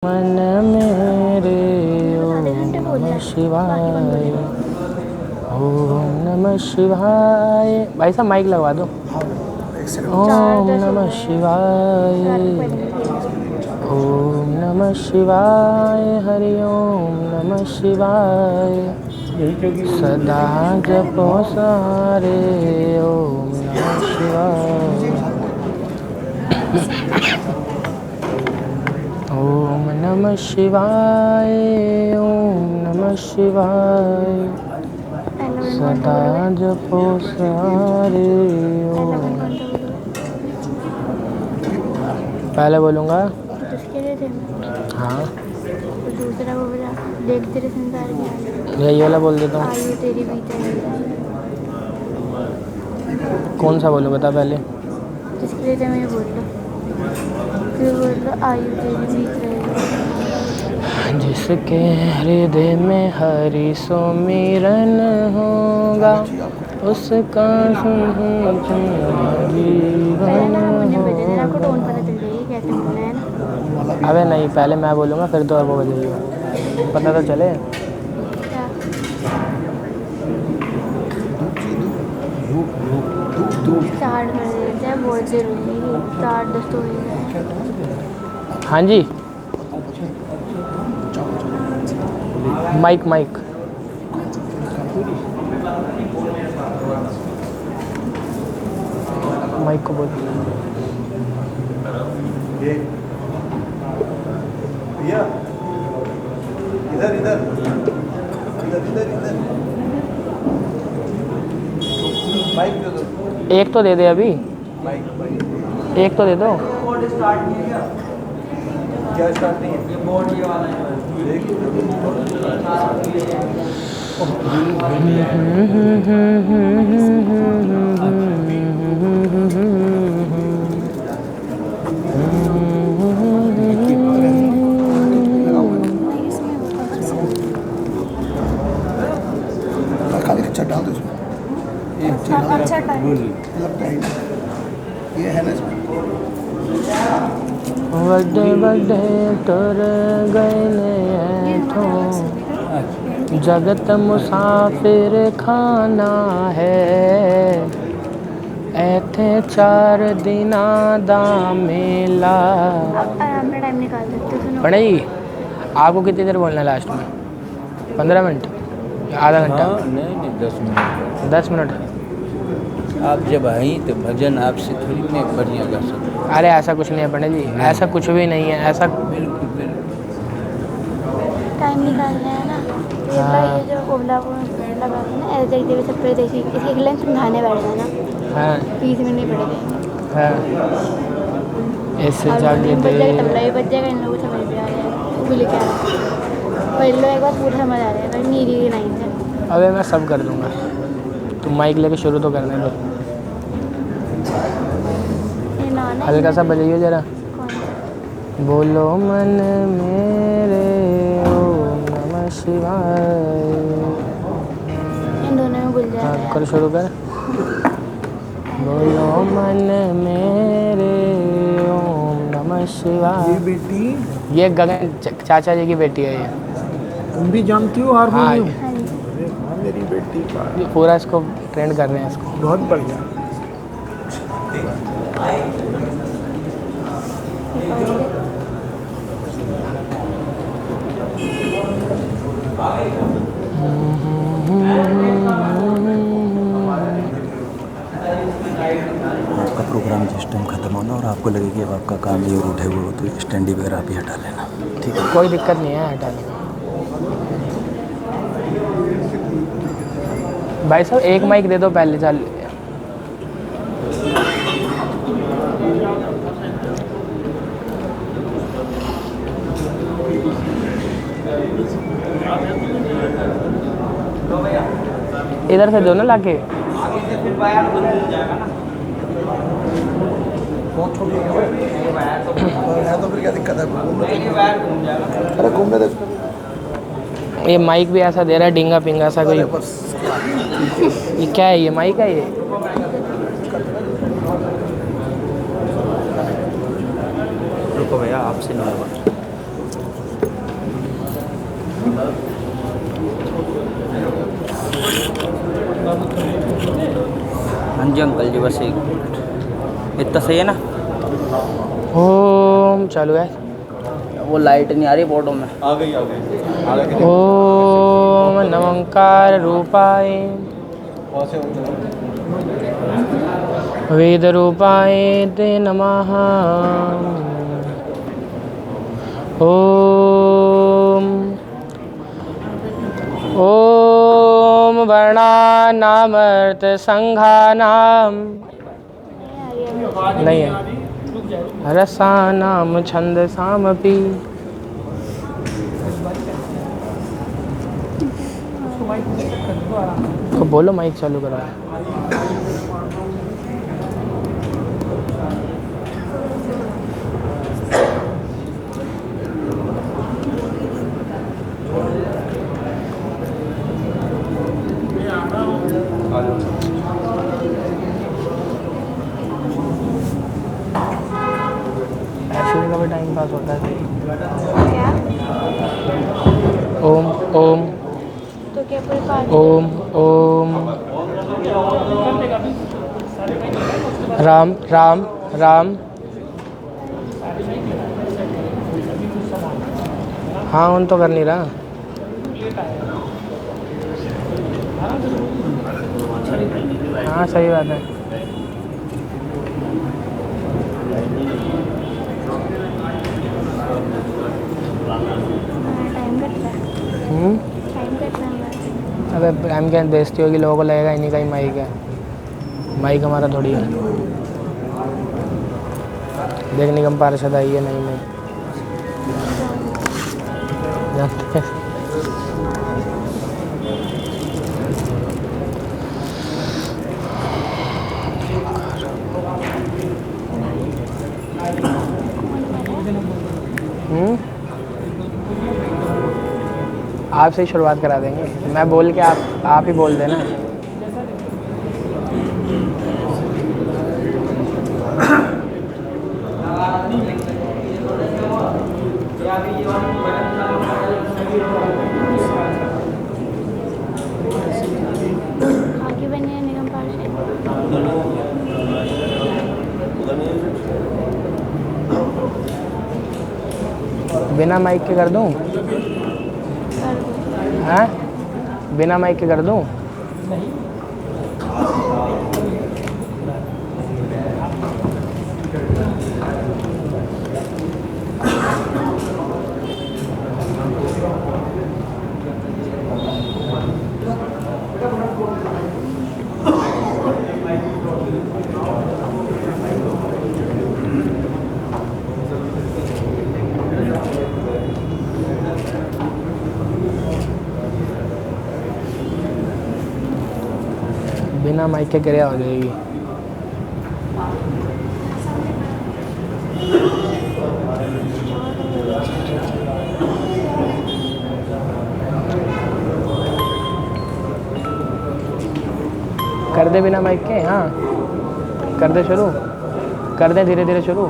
मन मेरे ओम नमः शिवाय, ओम नमः शिवाय। भाई साहब माइक लगवा दो। ओम नमः शिवाय, ओम नमः शिवाय, हरि ओम नमः शिवाय। सदा जपो सारे ओम नमः शिवाय, ओम नमः शिवाय, ओम नमः शिवाय। सदा जपो सारे ओम। पहले बोलूँगा हाँ, दूसरा वो बोला देख तेरे संसार में यही वाला बोल देता हूँ। आयु तेरी बीते कौन सा बोलूँ बता पहले। जिसके लिए मैं बोल लो, फिर बोल लो आयु तेरी बीत रहेगी। जिसके हृदय में हरि सुमिरन होगा, उसका जीवन होगा। आपको टोन पता चल जाएगी कैसे बोलना है ना। अबे नहीं, पहले मैं बोलूँगा फिर तो वो बजाइएगा, पता तो चले। क्या स्टार्ट कर देते हैं, बहुत देर हो जाएगी, 8-10 तो हो जाए। हाँ जी, माइक माइक। माइक को बोल। भैया इधर इधर इधर इधर इधर माइक दे दो। एक तो दे दे अभी, माइक एक तो दे दो। बोर्ड स्टार्ट नहीं है क्या स्टार्ट नहीं है? ये बोर्ड ये वाला है। खाली अच्छा डाल दो इसमें। अच्छा टाइम लगता है ये है ना इसमें। बड़े बड़े तुर गए ठो, जगत मुसाफिर खाना है। ऐथे 4 दिना दा मेला। अपना टाइम निकाल सकते हो। सुनो पढ़े जी, आपको कितनी देर बोलना है लास्ट में? 15 मिनट, आधा घंटा? नहीं 10 मिनट। 10 मिनट। आप जब आई तो भजन आपसे थोड़ी मैं बढ़िया गा सकता। अरे ऐसा कुछ नहीं है पंडित जी, ऐसा कुछ भी नहीं है ऐसा। बिल्कुल बिल्कुल। टाइम निकालना है ना। तो ये हाँ। ये जो ओला को लगा के ना ऐसे देखते हुए सब पे देखिए, इसकी एक लाइन समझाने बैठ जाना, हाँ 20 मिनट नहीं पड़े जाएंगे। हाँ, इससे और जाके बज जाएगा, दे। तबला भी बज जाएगा, इन लोगों को समझ में आ जाएगा। वो भी लेके आना पहले एक बार पूरा समझ आ जाएगा नीली लाइन से। अबे मैं सब कर दूंगा, तुम माइक लेके शुरू तो करने दो। ये ना ना हल्का सा बजाइए जरा। कौन सा? बोलो मन मेरे ओम नमः शिवाय। इन दोनों में भूल हाँ जाएगा कर, यार। शुरू कर। बोलो मन मेरे ओम नमः शिवाय। ये बेटी ये गगन चाचा जी की बेटी है ये। तुम भी जानती हो हाँ हारमोनियम? हाँ जी। अरे हाँ मेरी बेटी का ये पूरा इसको ट्रेंड कर रहे हैं इसको। बहुत बढ़िया। आपका प्रोग्राम जिस टाइम ख़त्म होना और आपको लगे कि अब आपका काम ये रूट है वो, तो स्टैंडी वगैरह आप ही हटा लेना, ठीक है? कोई दिक्कत नहीं है हटाने में। भाई साहब एक माइक दे दो पहले, चल। इधर से दो ना लाके। बहुत छोटी है तो फिर क्या दिक्कत है? अरे घूमने दे। ये माइक भी ऐसा दे रहा है डिंगा पिंगा सा कोई। अरे बस ये क्या है, ये माइक है ये? रुको भैया, आपसे नहीं होगा। जी अंकल जी, बस 1 मिनट। इतना सही है ना? ओम चालू है। वो लाइट नहीं आ रही फोटो में। आ गई ओम नमंकार रूपाय वहाँ से वेद रूपाय ते नमः। ओम ओम वर्णानामर्थ संघानाम नहीं है रसानाम छंदसामपि। तो बोलो माइक चालू करो। ऐसे का भी टाइम पास होता है। क्या? ओम ओम तो क्या पूरी पार्टी? ओम ओम राम राम राम। हाँ उन तो कर नहीं रहा। हाँ सही बात है। टाइम कट रहा है। टाइम कट रहा है। अबे हम क्या बेइज्जती होगी, लोगों को लगेगा इन्हीं का ही माइक है। माइक हमारा थोड़ी है। देख निगम पार्षद आई है। नहीं जानते हैं। आपसे ही शुरुआत करा देंगे। मैं बोल के आप ही बोल देना। आगे बनी है निगम पार्षद। बिना माइक के कर दूं? हाँ बिना माइक के कर दूं? बिना माइक के क्रिया हो जाएगी। कर दे बिना माइक के। हाँ कर दे शुरू। कर दे धीरे धीरे शुरू।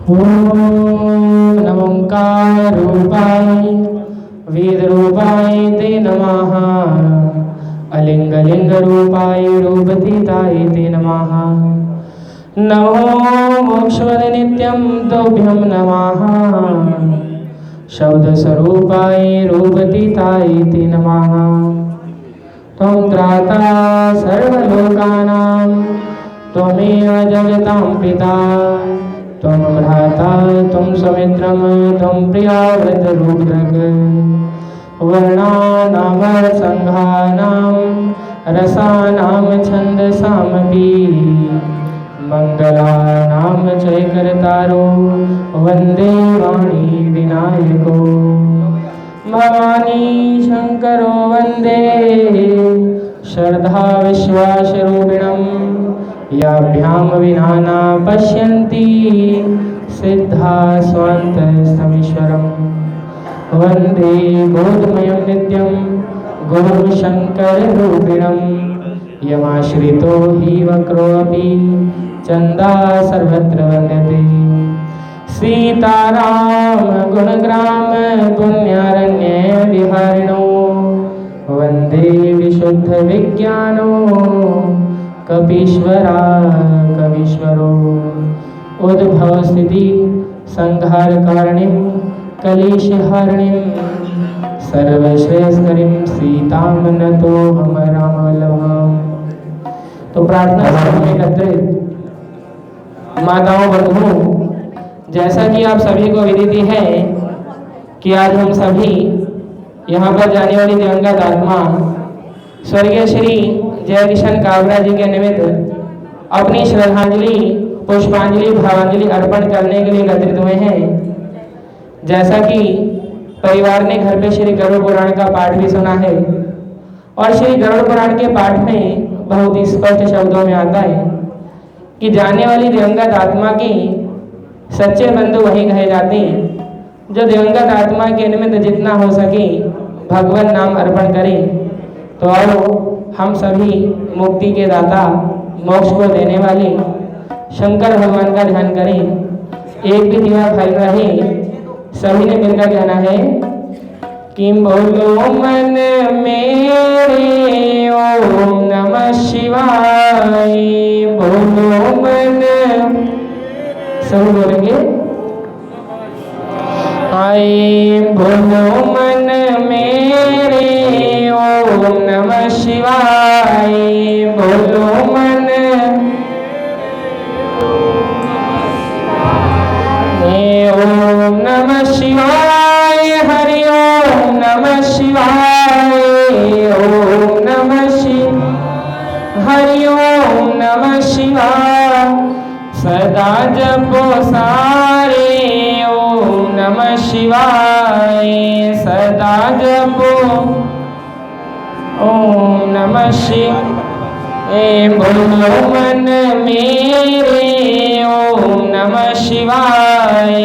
ओम नमोंकार रूपाय वेद रूपाय ते नमः। अलिंग लिंग रूपाय रूपतीताय ते नमः। नमो मोक्षवद नित्यं तोभ्यं नमः। शब्द स्वरूपाय रूपतीताय ते नमः। त्वं त्राता सर्वलोकानां त्वमेव जगतां पिता। त्वं भ्राता त्वं समित्रं त्वं प्रिया वृद्धरूद्रक। वर्णानां संघानां रसानां छन्दसामपि। मंगलानां चैकरतारो वन्दे वाणी विनायको। भवानी शंकरो वन्दे श्रद्धा विश्वासरूपिणं। याभ्यां विना न पश्यन्ति सिद्धा स्वान्तस्थमीश्वरम्। वन्दे बोधमयं नित्यं गुरुशङ्कररूपिणं। यमाश्रितो हि वक्रोऽपि चन्दा सर्वत्र वन्दते। सीताराम गुणग्राम पुण्यारण्य विहरिणो वन्दे विशुद्धविज्ञानो कपीश्वरा कवीश्वरो उद्भवस्थिति संहारकारिणीं कलेशहारिणीं सर्वश्रेष्ठकरीं सीतां नतोऽहं रामवल्लभाम्। तो प्रार्थना सभा में एकत्रित माताओं बंधुओं, जैसा कि आप सभी को विदित है कि आज हम सभी यहाँ पर जाने वाली दिवंगत आत्मा स्वर्गीय श्री जय किशन काबरा जी के निमित्त अपनी श्रद्धांजलि पुष्पांजलि भावांजलि अर्पण करने के लिए एकत्रित हुए हैं। जैसा कि परिवार ने घर पे श्री गरुड़ पुराण का पाठ भी सुना है और श्री गरुड़ पुराण के पाठ में बहुत ही स्पष्ट शब्दों में आता है कि जाने वाली दिवंगत आत्मा की सच्चे बंधु वही कहे जाते हैं जो दिवंगत आत्मा के निमित्त जितना हो सके भगवान नाम अर्पण करें। तो आओ हम सभी मुक्ति के दाता मोक्ष को देने वाले शंकर भगवान का ध्यान करें। एक भी दिया फैल रहे, सभी ने मिलकर कहना है कि बोलो मन मेरे ओम नमः शिवाय, बोलो मन, सभी बोलेंगे आए, बोलो मन मेरे ओम नमः शिवाय, बोलो मन ओम नमः शिवाय, हरि ओम नमः शिवाय, ओम नमः शिवाय, हरि ओम नमः शिवाय, सदा जपो सारे ओम नमः शिवाय, सदा जपो ओम नमः शिवाय, बोलो मन मेरे ओम नमः शिवाय,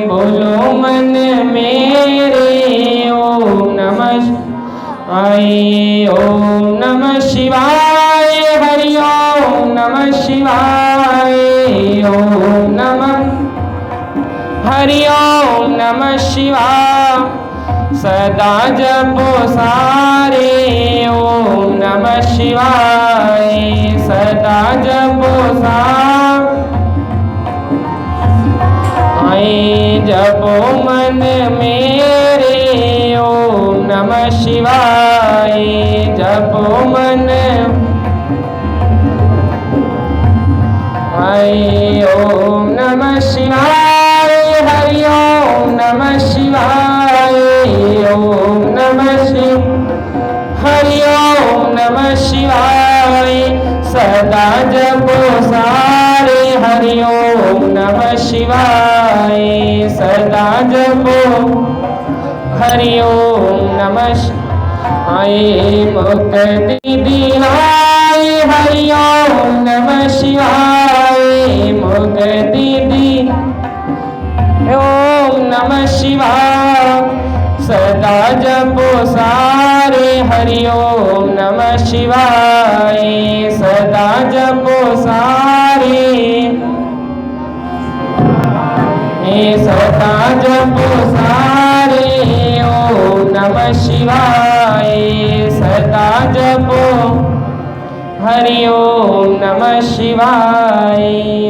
बोलो मन मेरे ओम नमः शिवाय, ओम नमः शिवाय, हरि ओम नमः शिवाय, ओम नमः हरि ओम नमः शिवाय, सदा जपो सारे ओम नमः शिवाय, सदा जपो सारे जपो मन मेरे ओम नमः शिवाय, जपो मन ओम नमः शिवाय, हरि ओम नमः शिवाय, ओम नमः शिवाय, हरि ओम नमः शिवाय, सदा जपो सारे हरि ओम नमः शिवाय, सदा जपो हरि ओम नमः शिवाय, मुक्ति दिलाय हरि ओम नमः शिवाय, मुक्ति दी ओम नमः शिवाय, सदा जपो सारे हरि ओम नमः शिवाय, सदा जपो सारे सदा जपो सारे ओम नमः शिवाय, सदा जपो हरि ओम नमः शिवाय।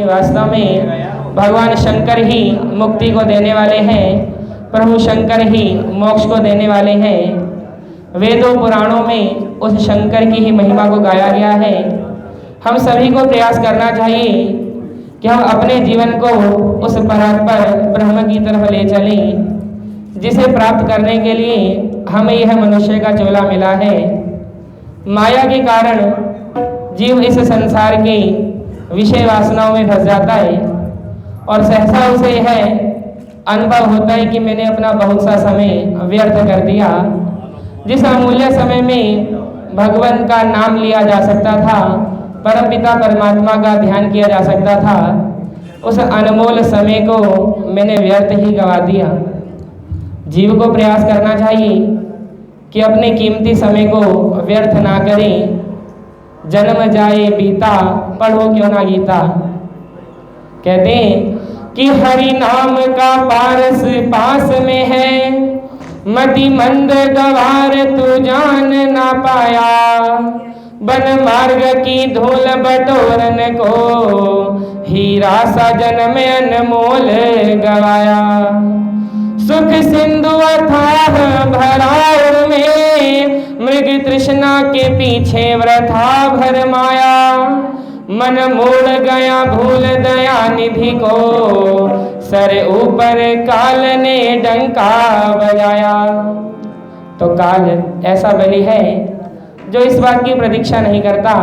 वास्तव में भगवान शंकर ही मुक्ति को देने वाले हैं, प्रभु शंकर ही मोक्ष को देने वाले हैं। वेदों पुराणों में उस शंकर की ही महिमा को गाया गया है। हम सभी को प्रयास करना चाहिए कि हम अपने जीवन को उस परात्पर ब्रह्म की तरफ ले चलें, जिसे प्राप्त करने के लिए हमें यह मनुष्य का चोला मिला है। माया के कारण जीव इस संसार की विषय वासनाओं में फंस जाता है और सहसा उसे यह अनुभव होता है कि मैंने अपना बहुत सा समय व्यर्थ कर दिया। जिस अमूल्य समय में भगवान का नाम लिया जा सकता था, परमपिता परमात्मा का ध्यान किया जा सकता था, उस अनमोल समय को मैंने व्यर्थ ही गवा दिया। जीव को प्रयास करना चाहिए कि अपने कीमती समय को व्यर्थ ना करें। जन्म जाए बीता, पढ़ो क्यों ना गीता। कहते हैं कि हरि नाम का पारस पास में है, मति मंद गवार तू जान ना पाया, बन मार्ग की धूल बटोरन को हीरा सा जन्म अनमोल गवाया। सुख सिंधु अथाह भराउर में मृग तृष्णा के पीछे वृथा भरमाया। मन मोड़ गया भूल दया निधि को, सर ऊपर काल ने डंका बजाया। तो काल ऐसा बली है जो इस बात की प्रतीक्षा नहीं करता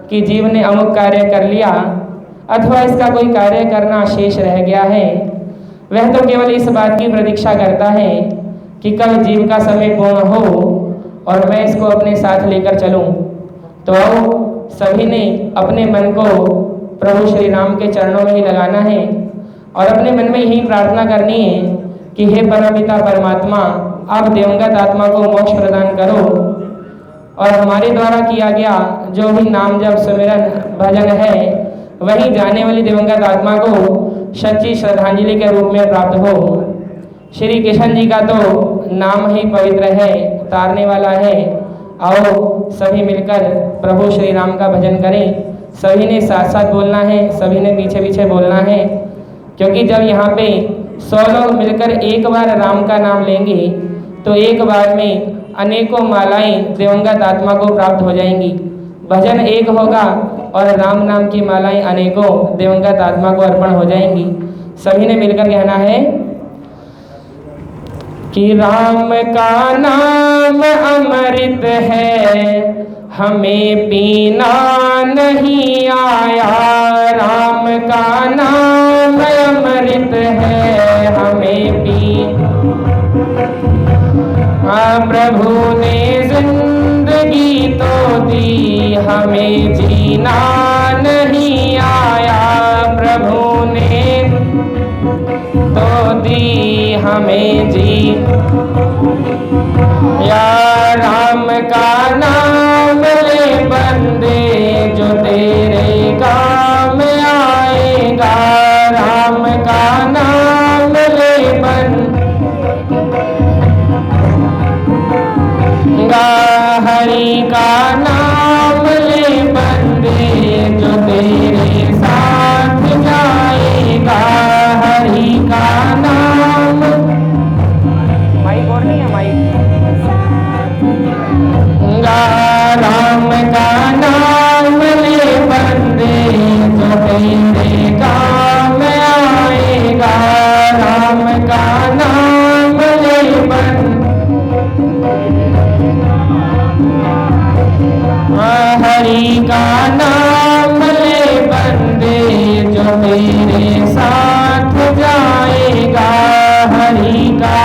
कि जीव ने अमुक कार्य कर लिया अथवा इसका कोई कार्य करना शेष रह गया है। वह तो केवल इस बात की प्रतीक्षा करता है कि कब जीव का समय पूर्ण हो और मैं इसको अपने साथ लेकर चलूं। तो आओ सभी ने अपने मन को प्रभु श्री राम के चरणों में ही लगाना है और अपने मन में यही प्रार्थना करनी है कि हे परमपिता परमात्मा, आप दिवंगत आत्मा को मोक्ष प्रदान करो और हमारे द्वारा किया गया जो भी नाम जप सुमिरन भजन है वही जाने वाली दिवंगत आत्मा को सच्ची श्रद्धांजलि के रूप में प्राप्त हो। श्री कृष्ण जी का तो नाम ही पवित्र है, तारने वाला है। आओ सभी मिलकर प्रभु श्री राम का भजन करें। सभी ने साथ साथ बोलना है, सभी ने पीछे पीछे बोलना है, क्योंकि जब यहाँ पे 100 लोग मिलकर एक बार राम का नाम लेंगे तो एक बार में अनेकों मालाएं दिवंगत आत्मा को प्राप्त हो जाएंगी। भजन एक होगा और राम नाम की मालाएं अनेकों दिवंगत आत्मा को अर्पण हो जाएंगी। सभी ने मिलकर कहना है कि राम का नाम अमृत है, हमें पीना नहीं आया। राम का नाम अमृत है, हमें प्रभु ने जिंदगी तो दी, हमें जीना नहीं आया। प्रभु ने तो दी हमें जी, या राम का नाम ले बंदे जो तेरे काम आएगा। राम का नाम ले बंदे हरि का नाम ले बंदे जो तेरे साथ जाएगा। हरि का नाम माइक और नहीं है माइक। राम का नाम ले बंदे जो तेरे काम आएगा। राम का नाम ले बंदे हरि का नाम ले बंदे जो मेरे साथ जाएगा। हरि का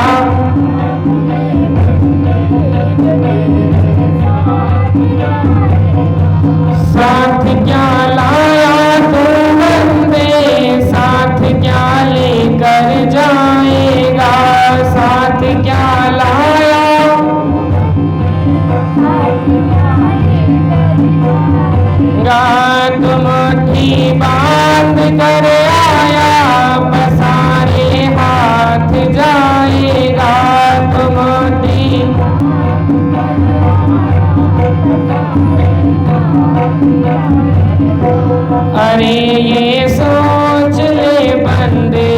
साथ क्या लाया तू बंदे, साथ क्या लेकर जाएगा। साथ क्या लाया तुम मुट्ठी बांध कर आया, पसारे हाथ जाएगा। तुम मुट्ठी अरे ये सोच ले बंदे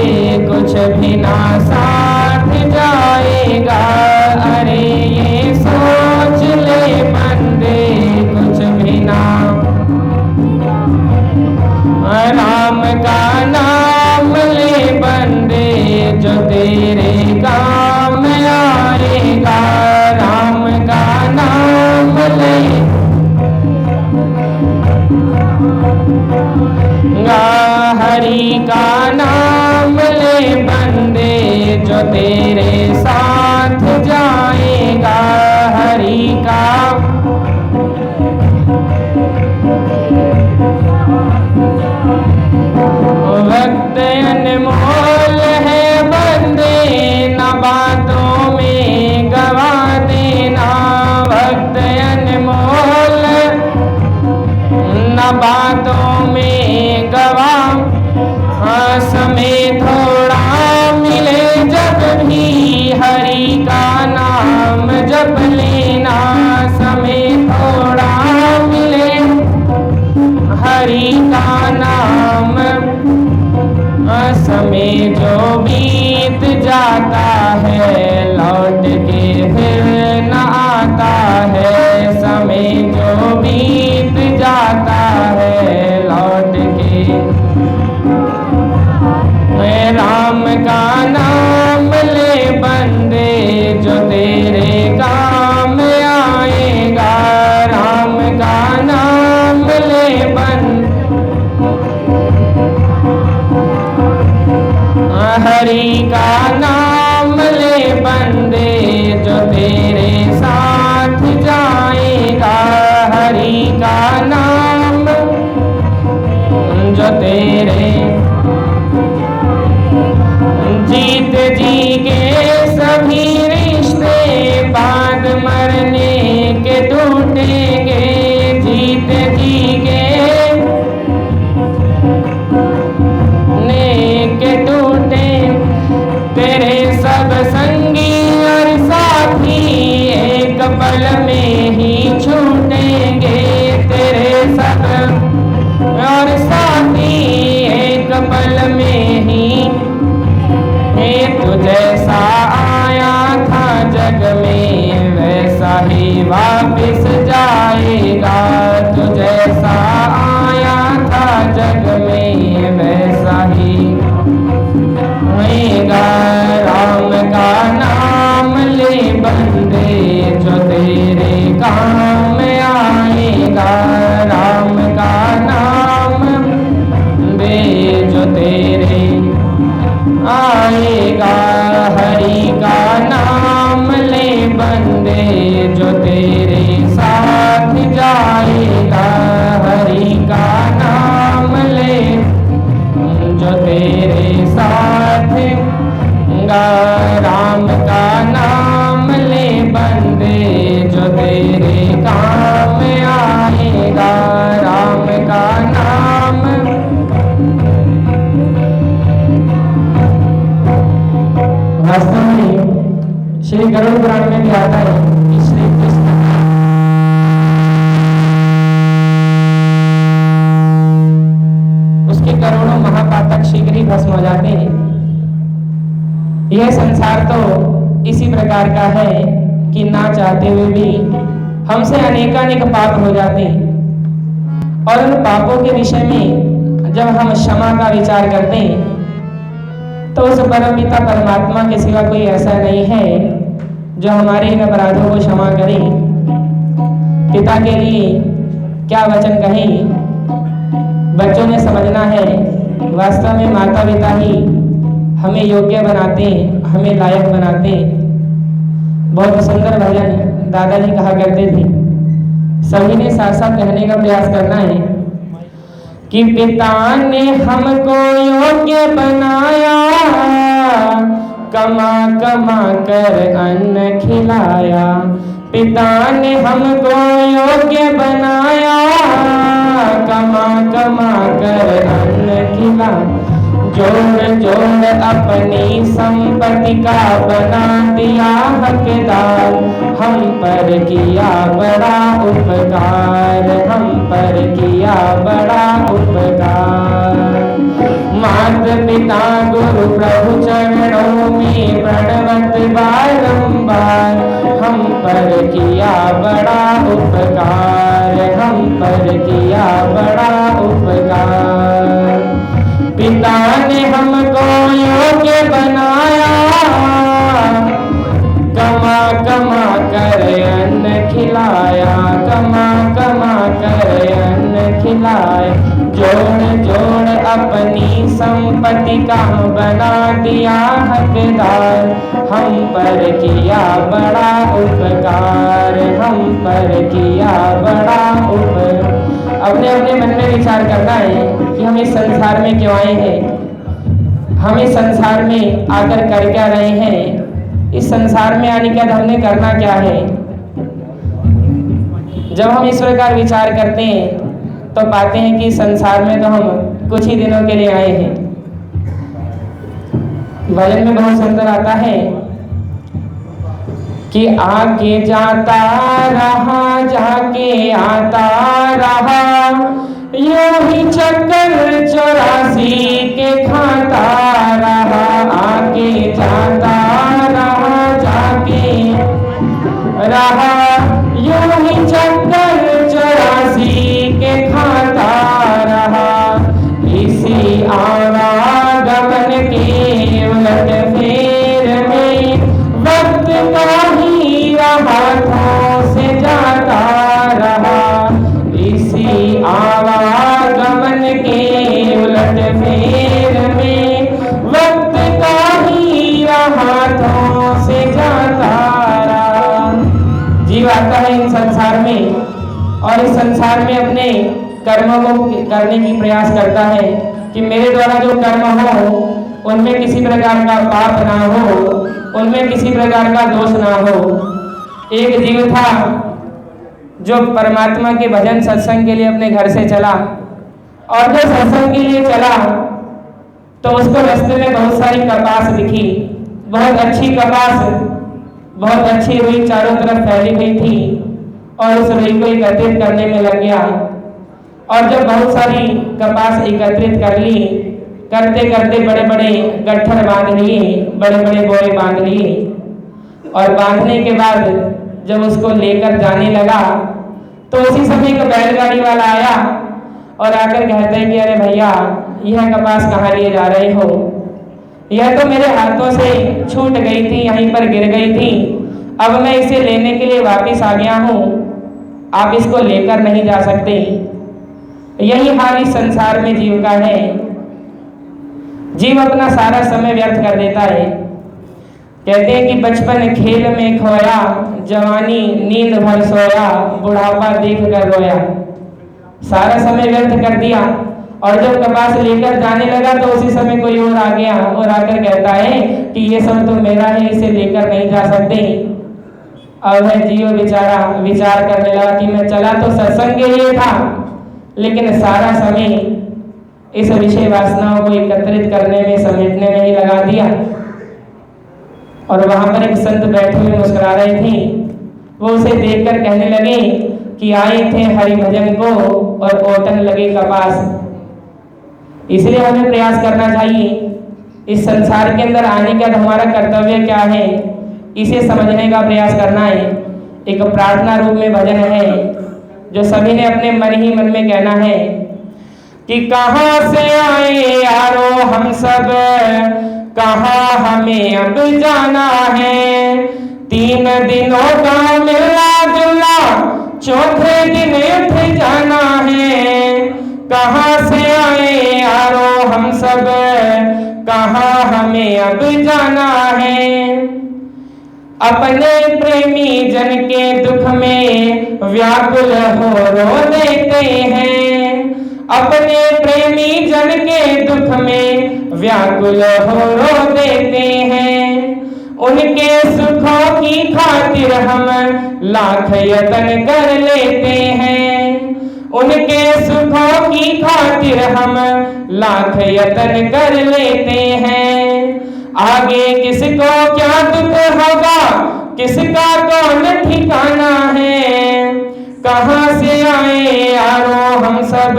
कुछ भी ना साथ जाएगा। अरे ये सोच ले बंदे कुछ भी ना। राम का नाम ले बंदे जो तेरे काम आएगा। राम का नाम ले हरि का नाम ले बंदे जो तेरे साथ जाएगा। हरि का वक्त अनमोल है बंदे, न बातों में गवा देना। वक्त अनमोल न बातों में गवा। समय थोड़ा मिले जब भी हरि का समय जो बीत जाता है लौट के फिर न आता है, समय जो बीत जाता है लौट के। राम का नाम ले बंदे जो तेरे काम आएगा, राम का नाम ले हरि का नाम ले बंदे जो तेरे साथ जाएगा, हरि का नाम जो तेरे। जीत जी के सभी रिश्ते बाद मरने के टूटेंगे, जीत जी के टूटे तेरे सब संगी और साथी एक पल में ही छूटेंगे, तेरे सब और साथी एक पल में ही। तू जैसा आया था जग में वैसा ही वापिस जाएगा, तू जैसा आया था जग में वैसा ही होएगा। राम का नाम ले बंदे जो तेरे काम आएगा, राम का नाम दे जो तेरे आएगा, हरि का नाम ले बंदे जो तेरे साथ जाएगा, हरि का नाम ले जो तेरे साथ गा। राम का नाम ले बंदे जो तेरे काम आएगा, राम का नाम। वास्तव में श्री गरुड़ पुराण में भी आता है कि श्री कृष्ण उसके करोड़ों महापातक शीघ्र ही भस्म हो जाते हैं। यह संसार तो इसी प्रकार का है कि ना चाहते हुए भी हमसे अनेकानेक पाप हो जाते हैं, और उन पापों के विषय में जब हम क्षमा का विचार करते हैं तो उस परम पिता परमात्मा के सिवा कोई ऐसा नहीं है जो हमारे इन अपराधों को क्षमा करे। पिता के लिए क्या वचन कहें, बच्चों ने समझना है वास्तव में माता पिता ही हमें योग्य बनाते, हमें लायक बनाते। बहुत सुंदर भजन दादाजी कहा करते थे, सभी ने साथ साथ कहने का प्रयास करना है कि पिता ने हमको योग्य बनाया, कमा कमा कर अन्न खिलाया। पिता ने हमको योग्य बनाया, कमा कमा कर अन्न खिलाया। जोड़ जोड़ अपनी संपत्ति का बना दिया हकदार, हम पर किया बड़ा उपकार, हम पर किया बड़ा उपकार। मात पिता गुरु प्रभु चरणों में प्रणवत बारंबार, हम पर किया बड़ा उपकार, हम पर किया बड़ा उपकार। पिता ने हमको योग्य बनाया, कमा कमा कर अन्न खिलाया, कमा कमा कर अन्न खिलाया। जोड़ जोड़ अपनी संपत्ति का बना दिया हकदार, हम पर किया बड़ा उपकार, हम पर किया बड़ा उपकार। अपने अपने मन में विचार करना है कि हम इस संसार में क्यों आए हैं, हम इस संसार में आकर कर क्या रहे हैं, इस संसार में आने के बाद हमने करना क्या है। जब हम इस प्रकार विचार करते हैं तो पाते हैं कि संसार में तो हम कुछ ही दिनों के लिए आए हैं। भजन में बहुत सुंदर आता है कि आके जाता रहा, जाके आता रहा, यूं ही चक्कर 84 के खाता आवागमन के उलट फेर में वक्त का हीरा हाथों से जाता रहा। इसी आवागमन के उलट फेर में वक्त का हीरा हाथों से जाता रहा। जीव आता है इन संसार में और इस संसार में अपने कर्मों को करने की प्रयास करता है कि मेरे द्वारा जो कर्म हो उनमें किसी प्रकार का पाप ना हो, उनमें किसी प्रकार का दोष ना हो। एक जीव था जो परमात्मा के भजन सत्संग के लिए अपने घर से चला और जो सत्संग के लिए चला तो उसको रास्ते में बहुत सारी कपास दिखी। बहुत अच्छी कपास, बहुत अच्छी रुई चारों तरफ फैली हुई थी और उस रुई को एकत्रित करने में लग गया। और जब बहुत सारी कपास एकत्रित कर ली, करते करते बड़े बड़े गट्ठर बांध लिए, बड़े बड़े बोरे बांध लिए और बांधने के बाद जब उसको लेकर जाने लगा तो उसी समय एक बैलगाड़ी वाला आया और आकर कहते हैं कि अरे भैया, यह कपास कहाँ लिए जा रहे हो? यह तो मेरे हाथों से छूट गई थी, यहीं पर गिर गई थी, अब मैं इसे लेने के लिए वापस आ गया हूँ, आप इसको लेकर नहीं जा सकते। यही हाल इस संसार में जीव का है। जीव अपना सारा समय व्यर्थ कर देता है। कहते हैं कि बचपन खेल में खोया, जवानी नींद भर सोया, बुढ़ापा देख कर रोया। सारा समय व्यर्थ कर दिया और जब कपास लेकर जाने लगा तो उसी समय कोई और आ गया और आकर कहता है कि ये सब तो मेरा है, इसे लेकर नहीं जा सकते। अब वह जीव बेचारा विचार करने लगा कि मैं चला तो सत्संग के लिए था, लेकिन सारा समय इस विषय वासनाओं को एकत्रित करने में, समेटने में ही लगा दिया। और वहां पर एक संत बैठे हुए मुस्कुरा रहे थे। वो उसे देखकर कहने लगे कि आए थे हरि भजन को और ओटन लगे कपास। इसलिए हमें प्रयास करना चाहिए। इस संसार के अंदर आने का हमारा कर्तव्य क्या है, इसे समझने का प्रयास करना है। एक प्रार्थना रूप में भजन है जो सभी ने अपने मन ही मन में कहना है कि कहाँ से आए यारो हम सब, कहाँ हमें अब जाना है। 3 दिनों का मिलना जुलना, चौथे दिन उठ जाना है। कहाँ से आए यारो हम सब, कहाँ हमें अब जाना है। अपने प्रेमी जन के दुख में व्याकुल हो रो देते हैं। अपने प्रेमी जन के दुख में व्याकुल हो रो देते हैं। उनके सुखों की खातिर हम लाख यत्न कर लेते हैं। उनके सुखों की खातिर हम लाख यत्न कर लेते हैं। आगे किसको क्या दुख होगा, किसका कौन ठिकाना है। कहाँ से आए यारो हम सब,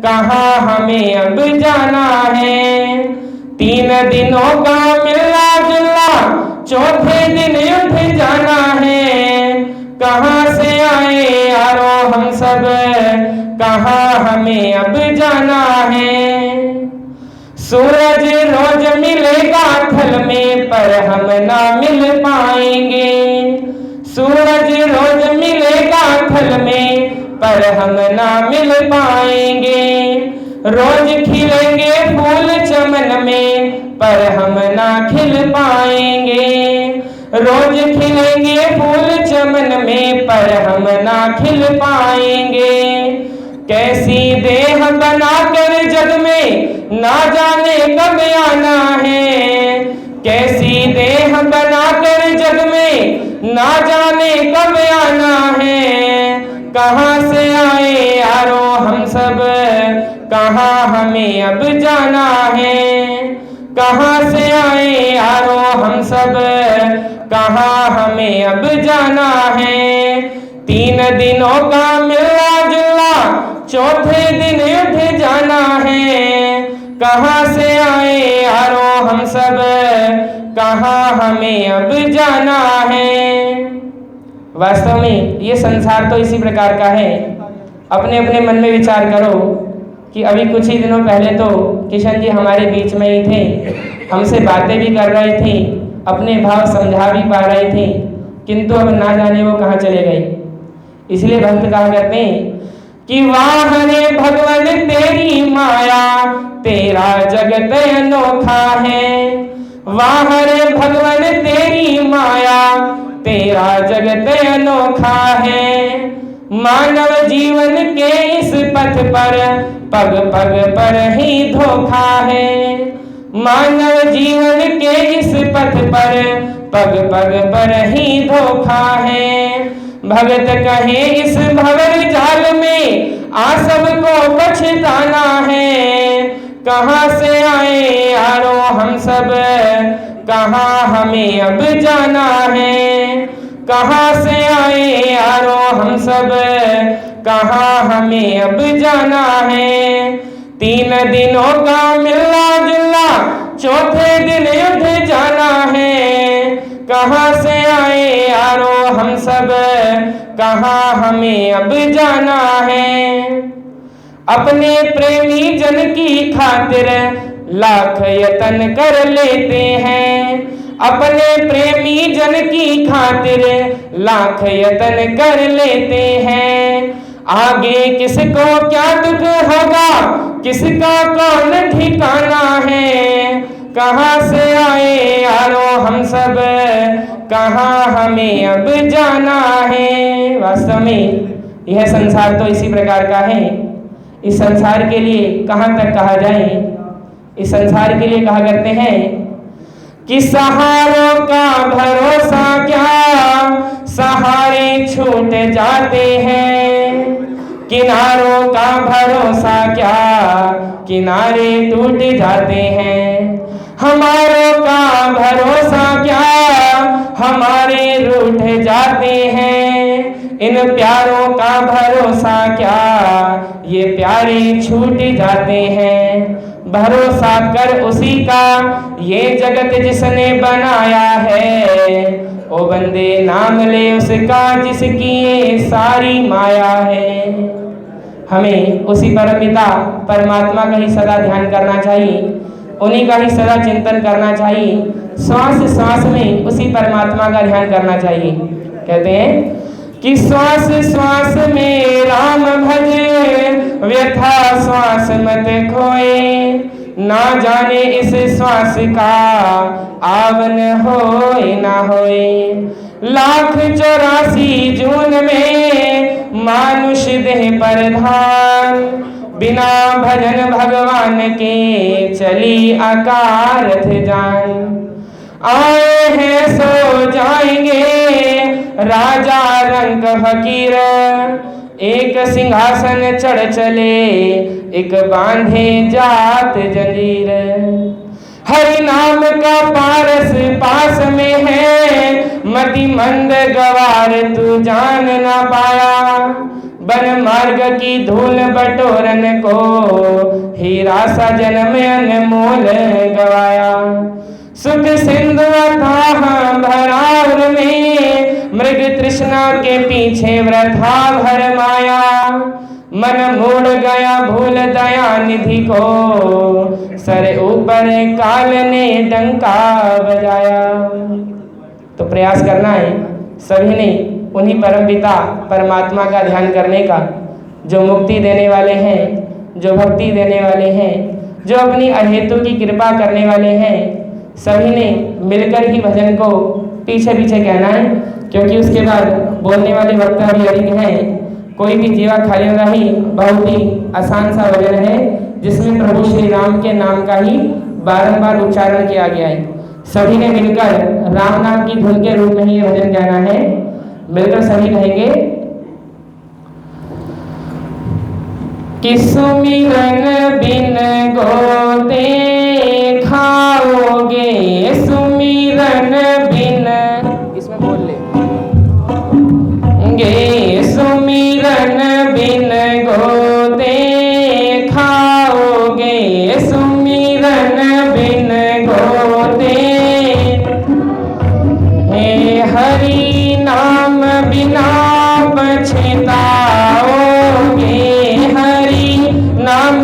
कहाँ हमें अब जाना है। 3 दिनों का मिलना जुलना, चौथे दिन उठ जाना है। कहाँ से आए यारो हम सब, कहाँ हमें अब जाना है। सूरज रोज मिलेगा थल में पर हम ना मिल पाएंगे। सूरज रोज मिलेगा थल में पर हम ना मिल पाएंगे। रोज खिलेंगे फूल चमन में पर हम ना खिल पाएंगे। रोज खिलेंगे फूल चमन में पर हम ना खिल पाएंगे। कैसी देह बनाकर जग में ना जाने कब आना है। कैसी देह बनाकर जग में ना जाने कब आना है। कहाँ से आए यारो हम सब, कहाँ हमें अब जाना है। कहाँ से आए यारो हम सब, कहाँ हमें अब जाना है। 3 दिनों का मिलना जुलना, चौथे दिन उठ जाना है। कहाँ से आए यारो हम सब, कहाँ हमें अब जाना है। वास्तव में ये संसार तो इसी प्रकार का है। अपने अपने मन में विचार करो कि अभी कुछ ही दिनों पहले तो किशन जी हमारे बीच में ही थे, हमसे बातें भी कर रहे थे, अपने भाव समझा भी पा रहे थे, किंतु अब ना जाने वो कहाँ चले गए। इसलिए भक्त कहा करते हैं कि वाह रे भगवान तेरी माया, तेरा जगत अनोखा है। वाह रे भगवान तेरी माया, तेरा जगत अनोखा है। मानव जीवन के इस पथ पर पग पग पर ही धोखा है। मानव जीवन के इस पथ पर पग पग पर ही धोखा है। भगत कहे इस भंवर जाल में आ सबको पछताना है। कहाँ से आए यारो हम सब, कहाँ हमें अब जाना है। कहाँ से आए यारो हम सब, कहाँ हमें अब जाना है। 3 दिनों का मिलना जुलना, चौथे दिन युद्ध जाना है। कहाँ से आए यारो हम सब, कहाँ हमें अब जाना है। अपने प्रेमी जन की खातिर लाख यतन कर लेते हैं। अपने प्रेमी जन की खातिर लाख यतन कर लेते हैं। आगे किसको क्या दुख होगा, किसका कौन ठिकाना है। कहाँ से आए यारो हम सब, कहाँ हमें अब जाना है। वास्तव में यह संसार तो इसी प्रकार का है। इस संसार के लिए कहाँ तक कहा जाए। इस संसार के लिए कहा करते हैं कि सहारों का भरोसा क्या, सहारे छूट जाते हैं। किनारों का भरोसा क्या, किनारे टूट जाते हैं। हमारों का भरोसा क्या, हमारे रूठ जाते हैं। इन प्यारों का भरोसा क्या, ये प्यारे छूट जाते हैं। भरोसा कर उसी का, ये जगत जिसने बनाया है। ओ बंदे नाम ले उसका, जिसकी ये सारी माया है। हमें उसी परमपिता परमात्मा का ही सदा ध्यान करना चाहिए, उन्हीं का ही सदा चिंतन करना चाहिए। श्वास श्वास में उसी परमात्मा का ध्यान करना चाहिए। कहते हैं कि श्वास श्वास में राम भजे, व्यथा श्वास मत खोए। ना जाने इस श्वास का आवन होए ना होए। 1,84 जून में मानुष देह पर धान, बिना भजन भगवान के चली अकारथ जान। आए हैं सो जाएंगे राजा रंग फकीर, एक सिंहासन चढ़ चले एक बांधे जात जंजीर। हरि नाम का पारस पास में है, मति मंद गवार तू जान ना पाया। बन मार्ग की धूल बटोरन को, हीरा सा जन्म अनमोल गवाया। सुख सिंधु अथाह भरावर में, मृग तृष्णा के पीछे वृथा भर माया। मन मोड़ गया भूल दया निधि को, सर ऊपर काल ने डंका बजाया। तो प्रयास करना है सभी ने उन्हीं परमपिता परमात्मा का ध्यान करने का, जो मुक्ति देने वाले हैं, जो भक्ति देने वाले हैं, जो अपनी अहेतु की कृपा करने वाले हैं। सभी ने मिलकर ही भजन को पीछे पीछे कहना है, क्योंकि उसके बाद बोलने वाले वक्ता भी अधिक हैं। कोई भी जीवा खाली नहीं, बहुत ही आसान सा भजन है, जिसमें प्रभु श्री राम के नाम का ही बारंबार उच्चारण किया गया है। सभी ने मिलकर राम नाम की धुन के रूप में ही ये भजन गाना है। मिलकर सभी कहेंगे कि सुमिरन बिन गोते खाओगे, सुमिरन बिन, इसमें बोल ले गे, सुमिरन बिन गोते खाओगे, सुमिरन बिन गोते। हे हरि नाम बिना पछताओगे, हरि नाम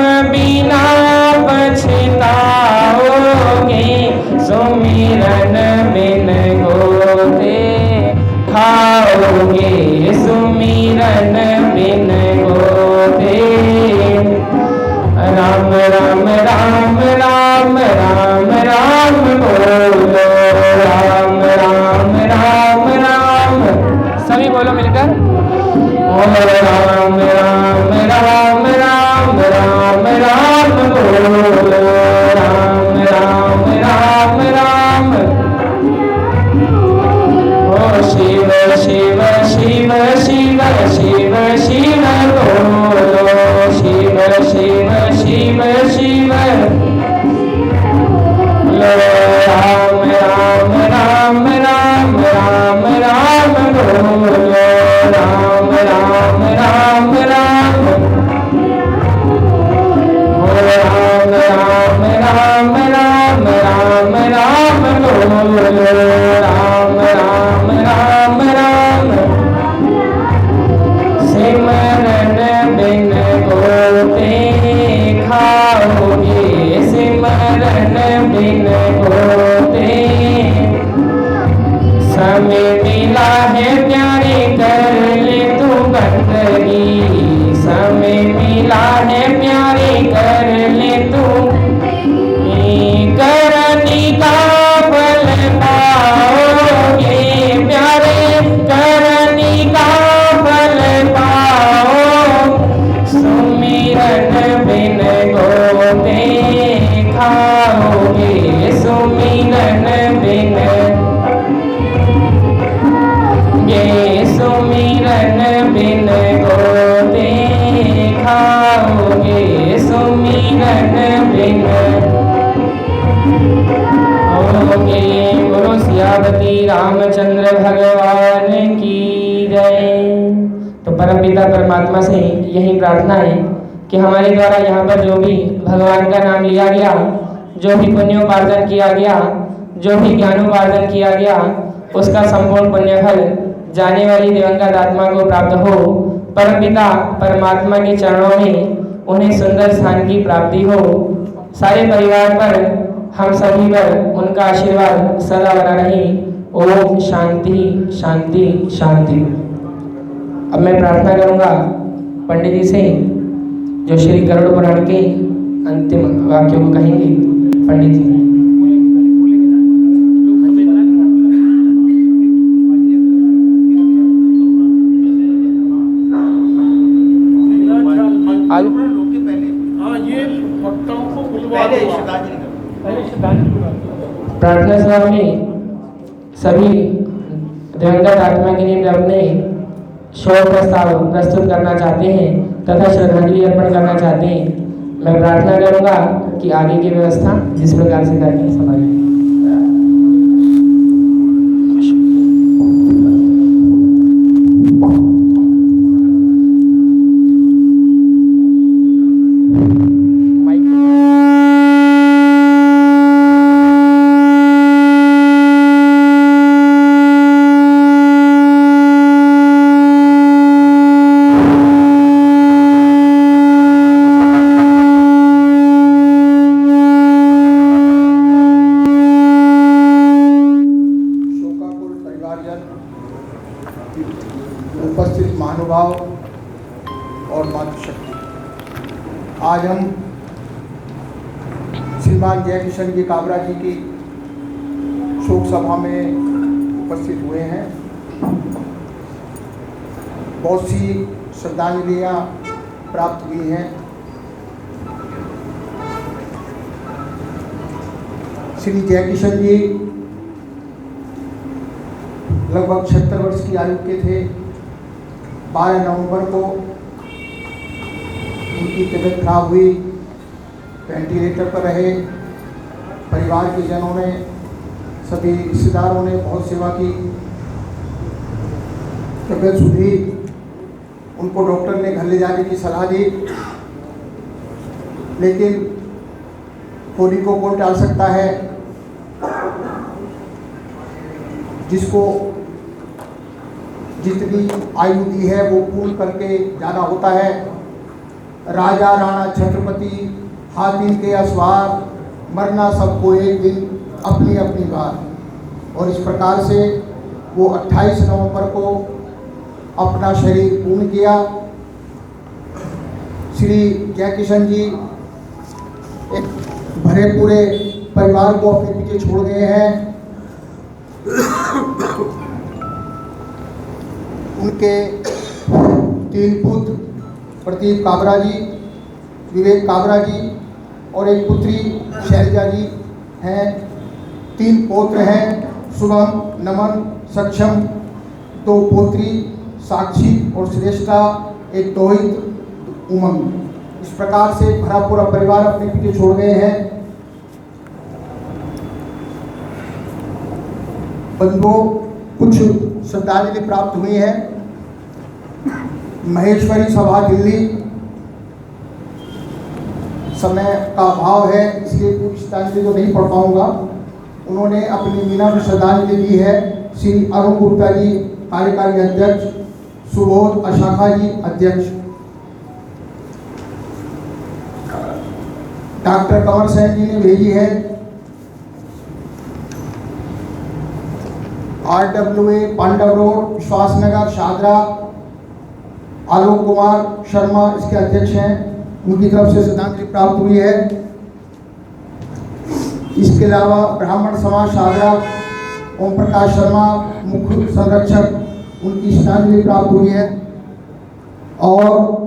राम राम राम राम राम राम बोलो राम राम राम राम। ओ शिव शिव शिव शिव शिव शिव बोलो शिव शिव शिव शिव राम राम राम राम राम राम बोलो राम राम राम राम राम राम राम राम राम राम बोलो राम राम राम राम। सिमरन बिन गोते खाओगे सिमरन बिन गोते समय मिला है प्यारे कर ले तू बंदगी समय मिला है प्यारे कर ले तू करनी का फल पाओगे प्यारे करनी का फल पाओ सुमिरन बिन गोते खाओगे सुमिरन बिन सुमिरन बिन गोते खाओगे सुमिरन बिन होगे। गुरु सियापति रामचंद्र भगवान की जय। तो परम पिता परमात्मा से यही प्रार्थना है कि हमारे द्वारा यहाँ पर जो भी भगवान का नाम लिया गया जो भी पुण्योपार्जन किया गया जो भी ज्ञानोपार्जन किया गया उसका संपूर्ण पुण्यफल जाने वाली दिवंगत आत्मा को प्राप्त हो। परमपिता परमात्मा के चरणों में उन्हें सुंदर स्थान की प्राप्ति हो। सारे परिवार पर हम सभी पर उनका आशीर्वाद सदा बना रहे। ओम शांति शांति शांति। अब मैं प्रार्थना करूंगा पंडित जी से जो श्री गरुड़ पुराण के अंतिम वाक्यों को कहेंगे। पंडित जी प्रार्थना सभा में सभी दिवंगत आत्मा के लिए अपने शोक प्रस्ताव प्रस्तुत करना चाहते हैं तथा श्रद्धांजलि अर्पण करना चाहते हैं। मैं प्रार्थना करूंगा कि आगे की व्यवस्था जिस प्रकार से करनी समझ। उपस्थित महानुभाव और मातृशक्ति, आज हम श्रीमान जय किशन जी काबरा जी की शोक सभा में उपस्थित हुए हैं। बहुत सी श्रद्धांजलियाँ प्राप्त हुई हैं। श्री जय किशन जी लगभग 76 वर्ष की आयु के थे। 12 नवंबर को उनकी तबीयत खराब हुई, वेंटिलेटर पर रहे। परिवार के जनों ने, सभी रिश्तेदारों ने बहुत सेवा की। तबीयत सुधरी, उनको डॉक्टर ने घर ले जाने की सलाह दी, लेकिन होली को कौन टाल सकता है। जिसको जितनी आयु दी है वो पूर्ण करके जाना होता है। राजा राणा छत्रपति हाथी के असवार, मरना सबको एक दिन अपनी अपनी बार। और इस प्रकार से वो 28 नवंबर को अपना शरीर पूर्ण किया। श्री जय किशन जी एक भरे पूरे परिवार को अपने पीछे छोड़ गए हैं। उनके 3 पुत्र प्रदीप काबरा जी, विवेक काबरा जी और एक पुत्री शैलजा जी हैं। 3 पौत्र हैं, शुभम, नमन, सक्षम। 2 पोत्री साक्षी और श्रेष्ठा, एक तोहित, उमंग। इस प्रकार से भरा पूरा परिवार अपने पीछे छोड़ गए हैं। बंधुओं, कुछ श्रद्धांजलि प्राप्त हुई है। महेश्वरी सभा दिल्ली, समय का अभाव है इसलिए पूरी श्रद्धांजलि तो नहीं पढ़ पाऊंगा। उन्होंने अपनी विनम्र श्रद्धांजलि दी है। श्री अरुण गुप्ता जी कार्यकारी अध्यक्ष, सुबोध अशाखा जी अध्यक्ष, डॉक्टर कंवर सेन जी ने भेजी है। RWA पांडव रोड, विश्वासनगर, शादरा, आलोक कुमार शर्मा इसके अध्यक्ष हैं, उनकी तरफ से श्रद्धांजलि प्राप्त हुई है। इसके अलावा ब्राह्मण समाज शादरा, ओम प्रकाश शर्मा मुख्य संरक्षक, उनकी श्रद्धांजलि प्राप्त हुई है। और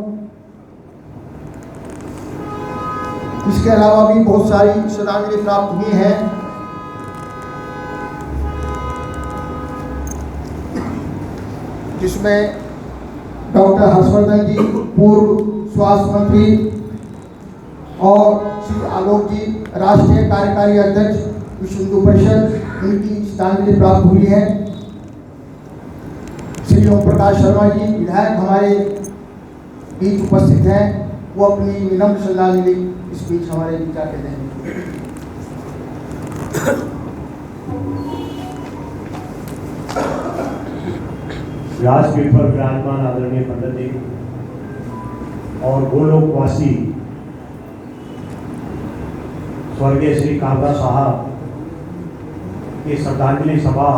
इसके अलावा भी बहुत सारी श्रद्धांजलि प्राप्त हुई हैं। जिसमें डॉक्टर हर्षवर्धन जी पूर्व स्वास्थ्य मंत्री और श्री आलोक जी राष्ट्रीय कार्यकारी अध्यक्ष विश्व हिंदू परिषद, उनकी श्रद्धांजलि प्राप्त हुई है। श्री ओम प्रकाश शर्मा जी विधायक हमारे बीच उपस्थित हैं, वो अपनी विनम्र श्रद्धांजलि इस बीच हमारे बीच आके देंगे। राजपीठ पर विराजमान आदरणीय पंडित जी और गोलोकवासी स्वर्गीय श्री काबरा साहब की श्रद्धांजलि सभा,